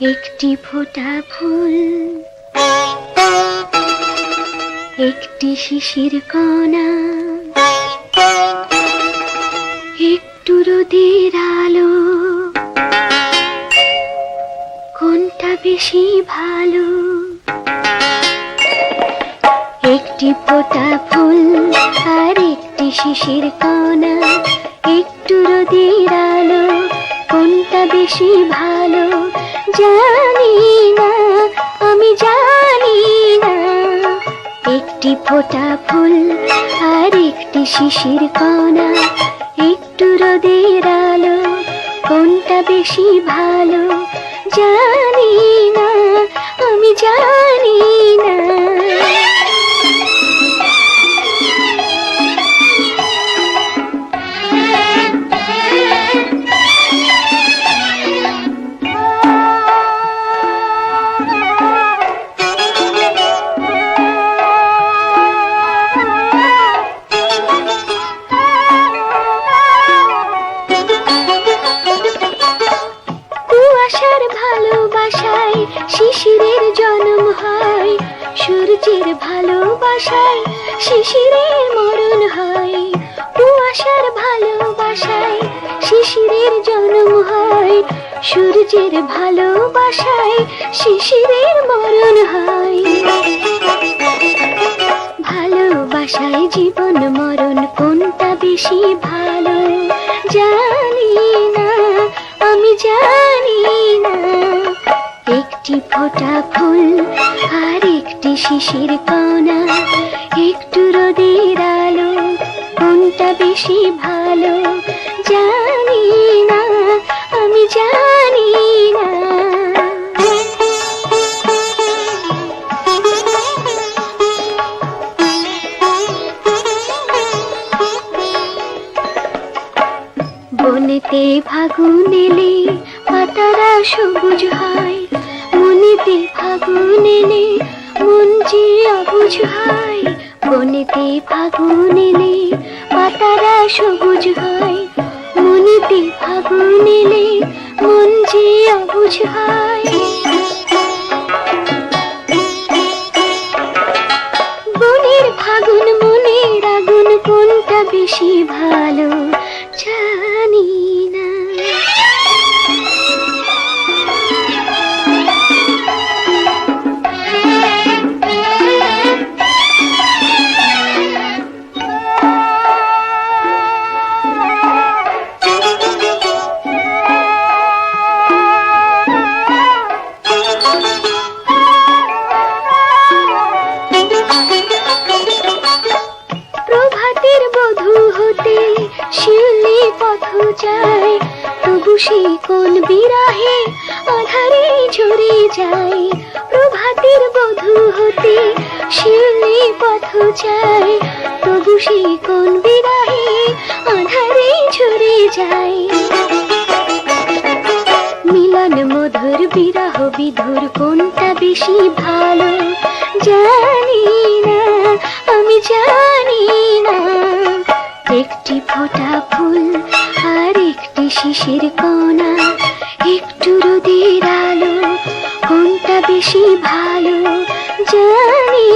একটি ফোঁটা ফুল, একটি শিশির কণা, একটু রোদের আলো, কোনটা বেশি ভালো? একটি ফোঁটা ফুল আর একটি শিশির কণা, একটু রোদের আলো, কোনটা বেশি ভালো? জানি না, আমি জানি না। একটি ফোঁটা ফুল আর একটি শিশির কণা, একটু রোদের আলো, কোনটা বেশি ভালো? জানি না, আমি জানি না। ভালোবাসায় শিশিরের জন্ম হয়, সূর্যের ভালোবাসায় শিশিরের মরণ হয়। কুয়াশার ভালোবাসায় শিশিরের জন্ম হয়, সূর্যের ভালোবাসায় শিশিরের মরণ হয়। ভালোবাসায় জীবন মরণ, কোনটা বেশি ভালো? জানি না, আমি জানি না। একটি ফোঁটা ফুল আর একটি শিশির কণা, একটু রোদের আলো, কোনটা বেশি ভালো? জানি না, আমি জানি না। বনেতে ফাগুন এলে পাতারা সবুজ হয়, মনেতে ফাগুন এলে মন যে অবুঝ হয়। বনেতে ফাগুন এলে পাতারা সবুজ হয়, মনেতে ফাগুন এলে মন যে অবুঝ হয়। বনের ফাগুন মনের আগুন, কোনটা বেশি ভালো? জানি না। প্রভাতের বধূ হতে শিউলি পথ যায়, তবু সে কোন বিরহে আধারে ঝরে যায়। প্রভাতের বধূ হতে শিউলি পথ যায়, তবু সে কোন বিরহে আধারে ঝরে যায়। মিলন মধুর বিরহ বিধুর, কোনটা বেশি ভালো? জানি না, আমি জানি না। একটি ফোঁটা ফুল আর একটি শিশির কণা, একটু রোদের আলো, কোনটা বেশি ভালো? জানি